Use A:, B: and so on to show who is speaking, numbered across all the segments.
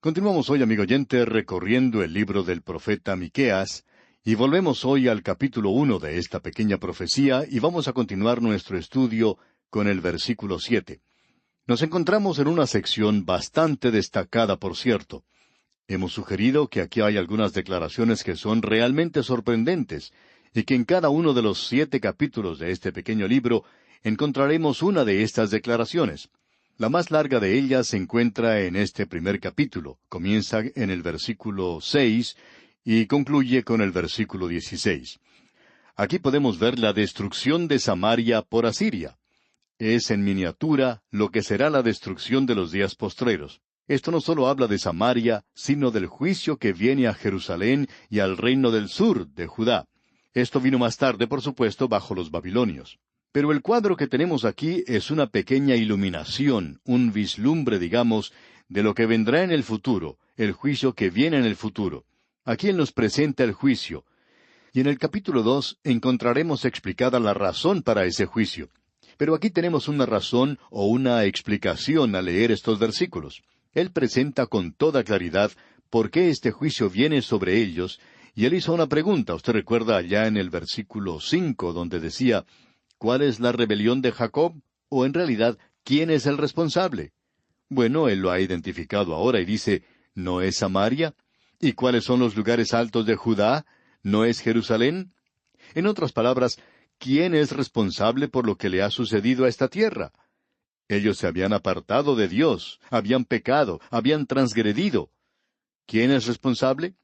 A: Continuamos hoy, amigo oyente, recorriendo el libro del profeta Miqueas, y volvemos hoy al capítulo 1 de esta pequeña profecía, y vamos a continuar nuestro estudio con el versículo 7. Nos encontramos en una sección bastante destacada, por cierto. Hemos sugerido que aquí hay algunas declaraciones que son realmente sorprendentes, y que en cada uno de los 7 capítulos de este pequeño libro encontraremos una de estas declaraciones. La más larga de ellas se encuentra en este primer capítulo. Comienza en el versículo 6 y concluye con el versículo 16. Aquí podemos ver la destrucción de Samaria por Asiria. Es en miniatura lo que será la destrucción de los días postreros. Esto no solo habla de Samaria, sino del juicio que viene a Jerusalén y al reino del sur de Judá. Esto vino más tarde, por supuesto, bajo los babilonios. Pero el cuadro que tenemos aquí es una pequeña iluminación, un vislumbre, digamos, de lo que vendrá en el futuro, el juicio que viene en el futuro. Aquí Él nos presenta el juicio. Y en el capítulo 2 encontraremos explicada la razón para ese juicio. Pero aquí tenemos una razón o una explicación al leer estos versículos. Él presenta con toda claridad por qué este juicio viene sobre ellos, y Él hizo una pregunta. Usted recuerda allá en el versículo 5, donde decía, ¿cuál es la rebelión de Jacob? O en realidad, ¿quién es el responsable? Bueno, Él lo ha identificado ahora y dice, ¿no es Samaria? ¿Y cuáles son los lugares altos de Judá? ¿No es Jerusalén? En otras palabras, ¿quién es responsable por lo que le ha sucedido a esta tierra? Ellos se habían apartado de Dios, habían pecado, habían transgredido. ¿Quién es responsable?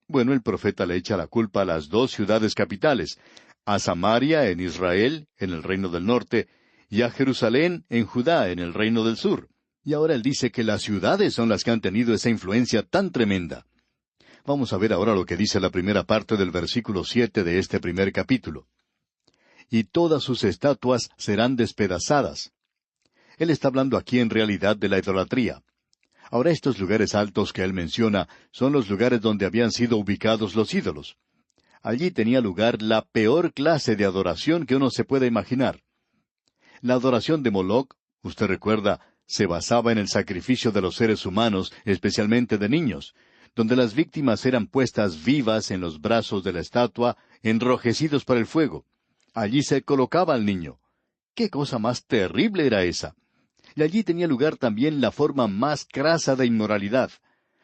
A: Bueno, el profeta le echa la culpa a las 2 ciudades capitales, a Samaria en Israel, en el reino del norte, y a Jerusalén en Judá, en el reino del sur. Y ahora él dice que las ciudades son las que han tenido esa influencia tan tremenda. Vamos a ver ahora lo que dice la primera parte del versículo 7 de este primer capítulo. Y todas sus estatuas serán despedazadas. Él está hablando aquí en realidad de la idolatría. Ahora estos lugares altos que él menciona son los lugares donde habían sido ubicados los ídolos. Allí tenía lugar la peor clase de adoración que uno se pueda imaginar. La adoración de Moloc, usted recuerda, se basaba en el sacrificio de los seres humanos, especialmente de niños, donde las víctimas eran puestas vivas en los brazos de la estatua, enrojecidos por el fuego. Allí se colocaba al niño. ¡Qué cosa más terrible era esa! Y allí tenía lugar también la forma más crasa de inmoralidad.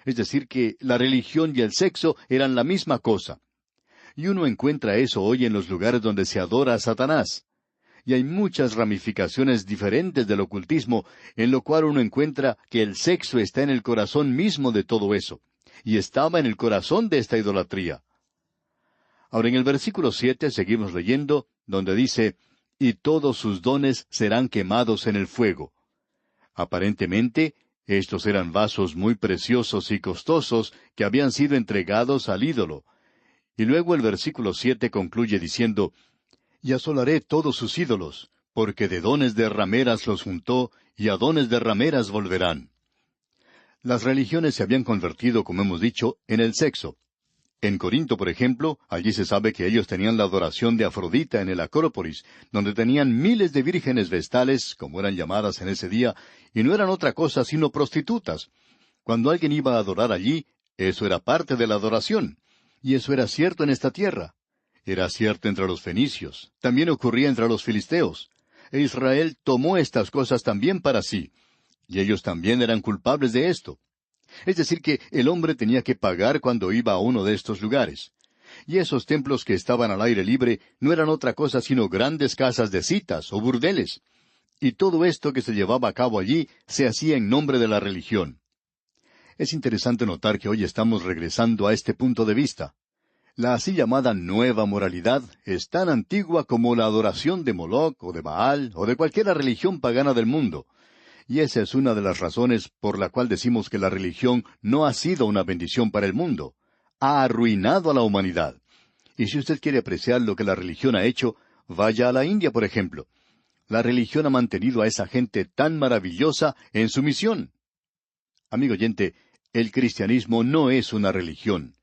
A: Es decir, que la religión y el sexo eran la misma cosa. Y uno encuentra eso hoy en los lugares donde se adora a Satanás. Y hay muchas ramificaciones diferentes del ocultismo, en lo cual uno encuentra que el sexo está en el corazón mismo de todo eso. Y estaba en el corazón de esta idolatría. Ahora en el versículo 7 seguimos leyendo, donde dice, y todos sus dones serán quemados en el fuego. Aparentemente, estos eran vasos muy preciosos y costosos que habían sido entregados al ídolo. Y luego el versículo 7 concluye diciendo, y asolaré todos sus ídolos, porque de dones de rameras los juntó, y a dones de rameras volverán. Las religiones se habían convertido, como hemos dicho, en el sexo. En Corinto, por ejemplo, allí se sabe que ellos tenían la adoración de Afrodita en el Acrópolis, donde tenían miles de vírgenes vestales, como eran llamadas en ese día, y no eran otra cosa sino prostitutas. Cuando alguien iba a adorar allí, eso era parte de la adoración. Y eso era cierto en esta tierra. Era cierto entre los fenicios. También ocurría entre los filisteos. E Israel tomó estas cosas también para sí. Y ellos también eran culpables de esto. Es decir, que el hombre tenía que pagar cuando iba a uno de estos lugares. Y esos templos que estaban al aire libre no eran otra cosa sino grandes casas de citas o burdeles. Y todo esto que se llevaba a cabo allí se hacía en nombre de la religión. Es interesante notar que hoy estamos regresando a este punto de vista. La así llamada nueva moralidad es tan antigua como la adoración de Moloc o de Baal o de cualquier religión pagana del mundo. Y esa es una de las razones por la cual decimos que la religión no ha sido una bendición para el mundo. Ha arruinado a la humanidad. Y si usted quiere apreciar lo que la religión ha hecho, vaya a la India, por ejemplo. La religión ha mantenido a esa gente tan maravillosa en su misión. Amigo oyente, el cristianismo no es una religión.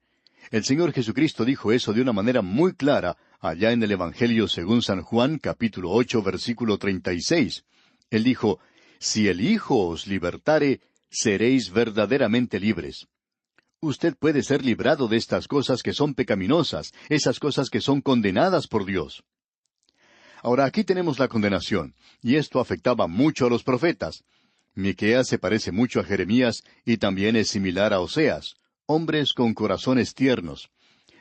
A: El Señor Jesucristo dijo eso de una manera muy clara allá en el Evangelio según San Juan, capítulo 8, versículo 36. Él dijo, si el Hijo os libertare, seréis verdaderamente libres. Usted puede ser librado de estas cosas que son pecaminosas, esas cosas que son condenadas por Dios. Ahora aquí tenemos la condenación, y esto afectaba mucho a los profetas. Miqueas se parece mucho a Jeremías y también es similar a Oseas, hombres con corazones tiernos.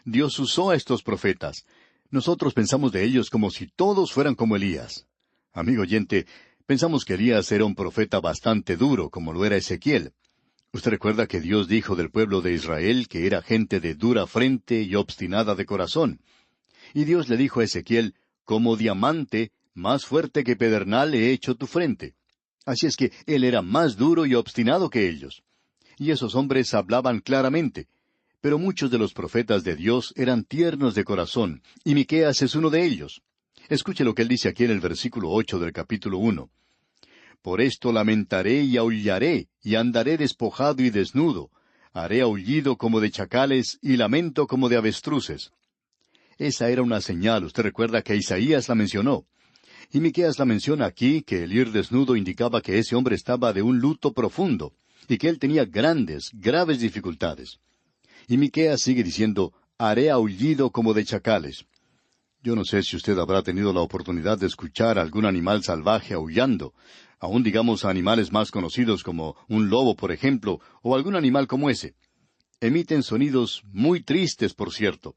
A: Dios usó a estos profetas. Nosotros pensamos de ellos como si todos fueran como Elías. Amigo oyente, pensamos que Elías era un profeta bastante duro, como lo era Ezequiel. Usted recuerda que Dios dijo del pueblo de Israel que era gente de dura frente y obstinada de corazón. Y Dios le dijo a Ezequiel, como diamante, más fuerte que pedernal he hecho tu frente. Así es que él era más duro y obstinado que ellos. Y esos hombres hablaban claramente. Pero muchos de los profetas de Dios eran tiernos de corazón, y Miqueas es uno de ellos. Escuche lo que él dice aquí en el versículo 8 del capítulo 1. Por esto lamentaré y aullaré, y andaré despojado y desnudo. Haré aullido como de chacales, y lamento como de avestruces. Esa era una señal, usted recuerda que Isaías la mencionó. Y Miqueas la menciona aquí, que el ir desnudo indicaba que ese hombre estaba de un luto profundo, y que él tenía graves dificultades. Y Miqueas sigue diciendo, haré aullido como de chacales. Yo no sé si usted habrá tenido la oportunidad de escuchar a algún animal salvaje aullando, aun digamos a animales más conocidos como un lobo, por ejemplo, o algún animal como ese. Emiten sonidos muy tristes, por cierto.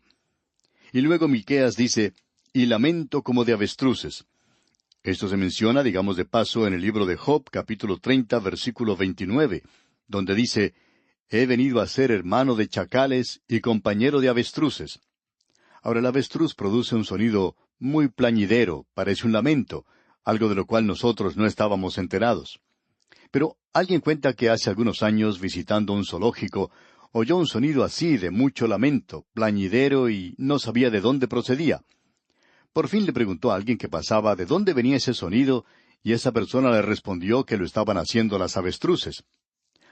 A: Y luego Miqueas dice, y lamento como de avestruces. Esto se menciona, digamos de paso, en el libro de Job, capítulo 30, versículo 29, donde dice, he venido a ser hermano de chacales y compañero de avestruces. Ahora el avestruz produce un sonido muy plañidero, parece un lamento, algo de lo cual nosotros no estábamos enterados. Pero alguien cuenta que hace algunos años, visitando un zoológico, oyó un sonido así de mucho lamento, plañidero, y no sabía de dónde procedía. Por fin le preguntó a alguien que pasaba de dónde venía ese sonido, y esa persona le respondió que lo estaban haciendo las avestruces.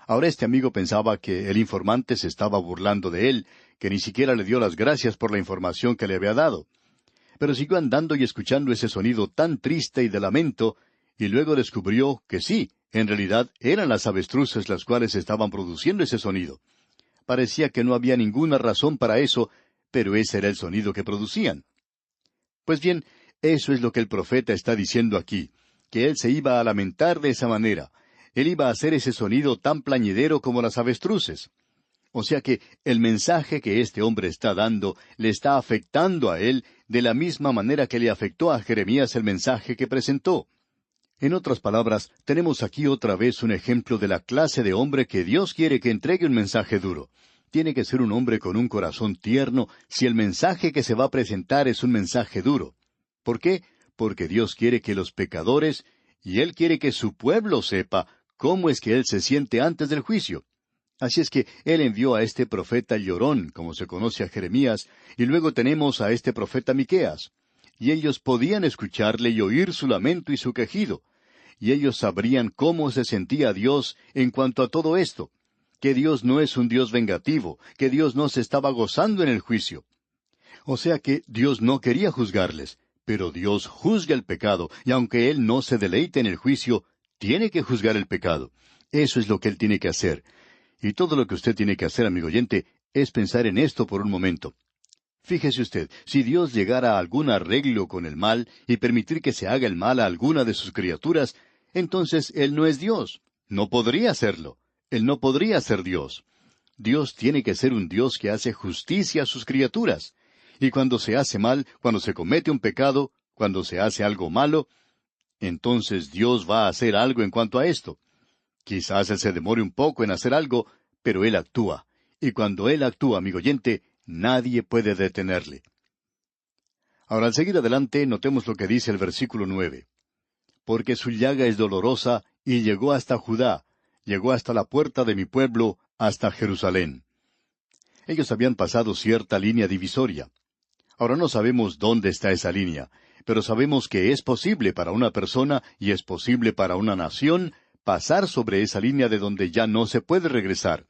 A: Ahora este amigo pensaba que el informante se estaba burlando de él, que ni siquiera le dio las gracias por la información que le había dado. Pero siguió andando y escuchando ese sonido tan triste y de lamento, y luego descubrió que sí, en realidad eran las avestruces las cuales estaban produciendo ese sonido. Parecía que no había ninguna razón para eso, pero ese era el sonido que producían. Pues bien, eso es lo que el profeta está diciendo aquí, que él se iba a lamentar de esa manera. Él iba a hacer ese sonido tan plañidero como las avestruces. O sea que el mensaje que este hombre está dando le está afectando a él de la misma manera que le afectó a Jeremías el mensaje que presentó. En otras palabras, tenemos aquí otra vez un ejemplo de la clase de hombre que Dios quiere que entregue un mensaje duro. Tiene que ser un hombre con un corazón tierno si el mensaje que se va a presentar es un mensaje duro. ¿Por qué? Porque Dios quiere que los pecadores, y Él quiere que su pueblo sepa cómo es que Él se siente antes del juicio. Así es que Él envió a este profeta llorón, como se conoce a Jeremías, y luego tenemos a este profeta Miqueas. Y ellos podían escucharle y oír su lamento y su quejido. Y ellos sabrían cómo se sentía Dios en cuanto a todo esto, que Dios no es un Dios vengativo, que Dios no se estaba gozando en el juicio. O sea que Dios no quería juzgarles, pero Dios juzga el pecado, y aunque Él no se deleite en el juicio, tiene que juzgar el pecado. Eso es lo que Él tiene que hacer. Y todo lo que usted tiene que hacer, amigo oyente, es pensar en esto por un momento. Fíjese usted, si Dios llegara a algún arreglo con el mal y permitir que se haga el mal a alguna de sus criaturas, entonces Él no es Dios. No podría serlo. Él no podría ser Dios. Dios tiene que ser un Dios que hace justicia a sus criaturas. Y cuando se hace mal, cuando se comete un pecado, cuando se hace algo malo, entonces Dios va a hacer algo en cuanto a esto. Quizás Él se demore un poco en hacer algo, pero Él actúa. Y cuando Él actúa, amigo oyente, nadie puede detenerle. Ahora, al seguir adelante, notemos lo que dice el versículo 9. Porque su llaga es dolorosa, y llegó hasta Judá, llegó hasta la puerta de mi pueblo, hasta Jerusalén. Ellos habían pasado cierta línea divisoria. Ahora no sabemos dónde está esa línea, pero sabemos que es posible para una persona y es posible para una nación pasar sobre esa línea de donde ya no se puede regresar.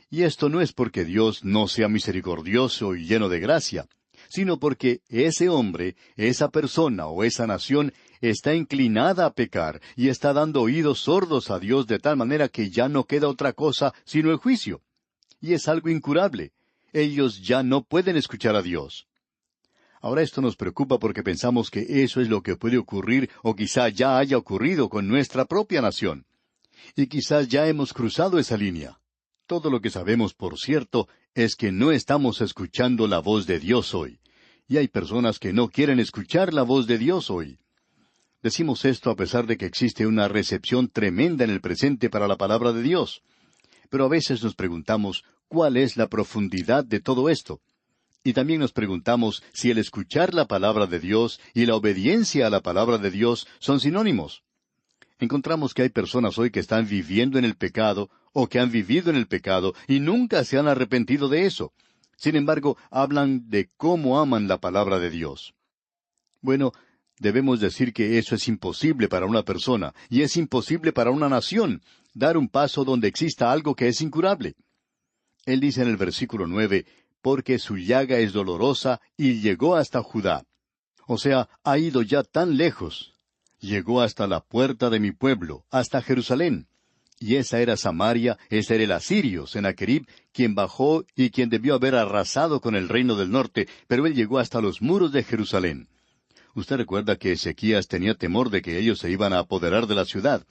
A: Y esto no es porque Dios no sea misericordioso y lleno de gracia, sino porque ese hombre, esa persona o esa nación está inclinada a pecar y está dando oídos sordos a Dios de tal manera que ya no queda otra cosa sino el juicio. Y es algo incurable. Ellos ya no pueden escuchar a Dios. Ahora esto nos preocupa porque pensamos que eso es lo que puede ocurrir o quizá ya haya ocurrido con nuestra propia nación. Y quizás ya hemos cruzado esa línea. Todo lo que sabemos, por cierto, es que no estamos escuchando la voz de Dios hoy. Y hay personas que no quieren escuchar la voz de Dios hoy. Decimos esto a pesar de que existe una recepción tremenda en el presente para la palabra de Dios. Pero a veces nos preguntamos, ¿cuál es la profundidad de todo esto? Y también nos preguntamos si el escuchar la palabra de Dios y la obediencia a la palabra de Dios son sinónimos. Encontramos que hay personas hoy que están viviendo en el pecado o que han vivido en el pecado y nunca se han arrepentido de eso. Sin embargo, hablan de cómo aman la palabra de Dios. Bueno, debemos decir que eso es imposible para una persona y es imposible para una nación, dar un paso donde exista algo que es incurable. Él dice en el versículo 9, porque su llaga es dolorosa y llegó hasta Judá. O sea, ha ido ya tan lejos. Llegó hasta la puerta de mi pueblo, hasta Jerusalén. Y esa era Samaria, ese era el asirio, Sennacherib, quien bajó y quien debió haber arrasado con el reino del norte, pero él llegó hasta los muros de Jerusalén. Usted recuerda que Ezequías tenía temor de que ellos se iban a apoderar de la ciudad.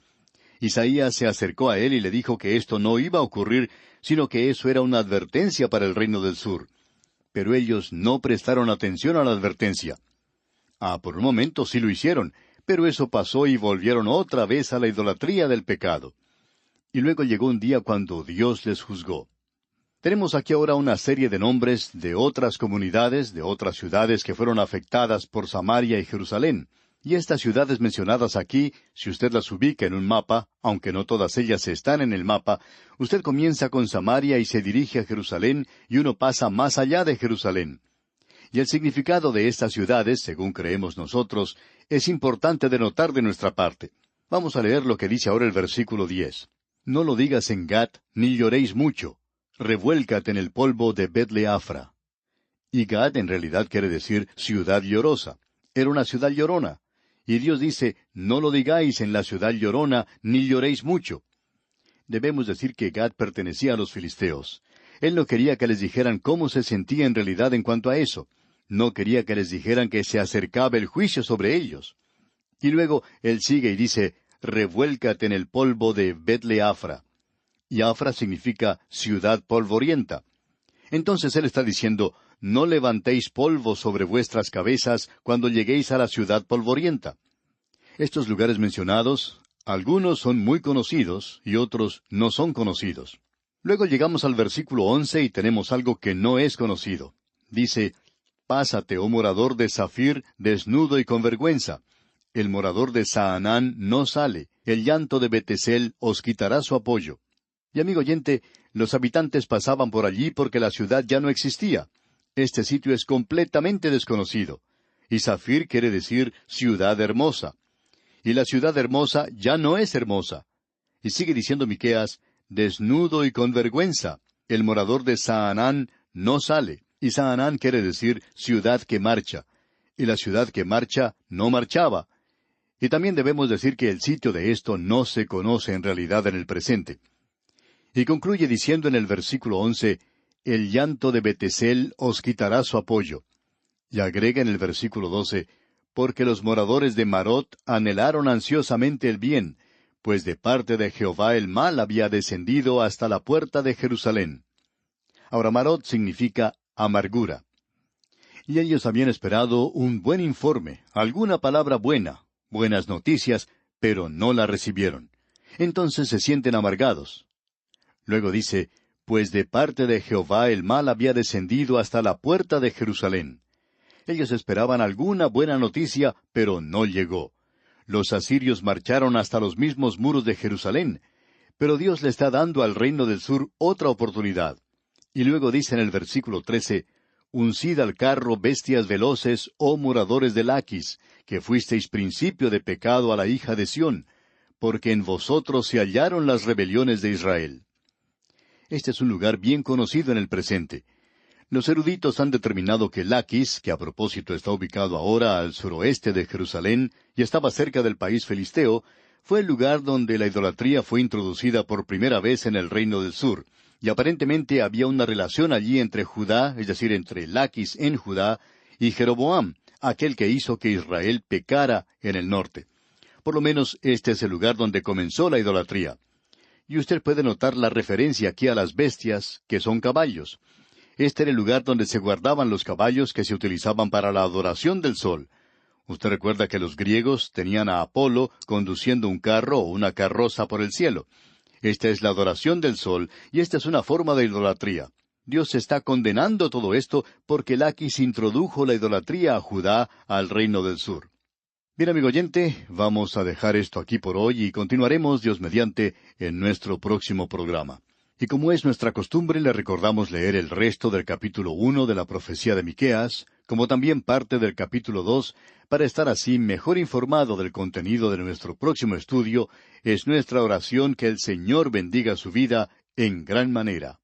A: Isaías se acercó a él y le dijo que esto no iba a ocurrir, sino que eso era una advertencia para el reino del sur. Pero ellos no prestaron atención a la advertencia. Por un momento sí lo hicieron, pero eso pasó y volvieron otra vez a la idolatría del pecado. Y luego llegó un día cuando Dios les juzgó. Tenemos aquí ahora una serie de nombres de otras comunidades, de otras ciudades que fueron afectadas por Samaria y Jerusalén. Y estas ciudades mencionadas aquí, si usted las ubica en un mapa, aunque no todas ellas están en el mapa, usted comienza con Samaria y se dirige a Jerusalén y uno pasa más allá de Jerusalén. Y el significado de estas ciudades, según creemos nosotros, es importante de notar de nuestra parte. Vamos a leer lo que dice ahora el versículo 10. No lo digas en Gat, ni lloréis mucho. Revuélcate en el polvo de Bet-leafra. Y Gat en realidad quiere decir ciudad llorosa. Era una ciudad llorona. Y Dios dice, no lo digáis en la ciudad llorona, ni lloréis mucho. Debemos decir que Gad pertenecía a los filisteos. Él no quería que les dijeran cómo se sentía en realidad en cuanto a eso. No quería que les dijeran que se acercaba el juicio sobre ellos. Y luego él sigue y dice, revuélcate en el polvo de Bet-leafra. Y Afra significa ciudad polvorienta. Entonces él está diciendo, no levantéis polvo sobre vuestras cabezas cuando lleguéis a la ciudad polvorienta. Estos lugares mencionados, algunos son muy conocidos y otros no son conocidos. Luego llegamos al versículo 11 y tenemos algo que no es conocido. Dice, pásate, oh morador de Zafir, desnudo y con vergüenza. El morador de Saanán no sale, el llanto de Betesel os quitará su apoyo. Y amigo oyente, los habitantes pasaban por allí porque la ciudad ya no existía. Este sitio es completamente desconocido. Y Zafir quiere decir ciudad hermosa. Y la ciudad hermosa ya no es hermosa. Y sigue diciendo Miqueas, desnudo y con vergüenza. El morador de Saanán no sale. Y Saanán quiere decir ciudad que marcha. Y la ciudad que marcha no marchaba. Y también debemos decir que el sitio de esto no se conoce en realidad en el presente. Y concluye diciendo en el versículo 11, el llanto de Betesel os quitará su apoyo. Y agrega en el versículo 12, porque los moradores de Marot anhelaron ansiosamente el bien, pues de parte de Jehová el mal había descendido hasta la puerta de Jerusalén. Ahora Marot significa amargura. Y ellos habían esperado un buen informe, alguna palabra buena, buenas noticias, pero no la recibieron. Entonces se sienten amargados. Luego dice, pues de parte de Jehová el mal había descendido hasta la puerta de Jerusalén. Ellos esperaban alguna buena noticia, pero no llegó. Los asirios marcharon hasta los mismos muros de Jerusalén, pero Dios le está dando al reino del sur otra oportunidad. Y luego dice en el versículo 13, uncid al carro bestias veloces, oh moradores de Laquis, que fuisteis principio de pecado a la hija de Sión, porque en vosotros se hallaron las rebeliones de Israel. Este es un lugar bien conocido en el presente. Los eruditos han determinado que Laquis, que a propósito está ubicado ahora al suroeste de Jerusalén y estaba cerca del país filisteo, fue el lugar donde la idolatría fue introducida por primera vez en el reino del sur, y aparentemente había una relación allí entre Judá, es decir, entre Laquis en Judá, y Jeroboam, aquel que hizo que Israel pecara en el norte. Por lo menos este es el lugar donde comenzó la idolatría. Y usted puede notar la referencia aquí a las bestias, que son caballos. Este era el lugar donde se guardaban los caballos que se utilizaban para la adoración del sol. Usted recuerda que los griegos tenían a Apolo conduciendo un carro o una carroza por el cielo. Esta es la adoración del sol, y esta es una forma de idolatría. Dios está condenando todo esto porque Laquis introdujo la idolatría a Judá, al reino del sur. Bien, amigo oyente, vamos a dejar esto aquí por hoy y continuaremos, Dios mediante, en nuestro próximo programa. Y como es nuestra costumbre, le recordamos leer el resto del capítulo 1 de la profecía de Miqueas, como también parte del capítulo 2, para estar así mejor informado del contenido de nuestro próximo estudio. Es nuestra oración que el Señor bendiga su vida en gran manera.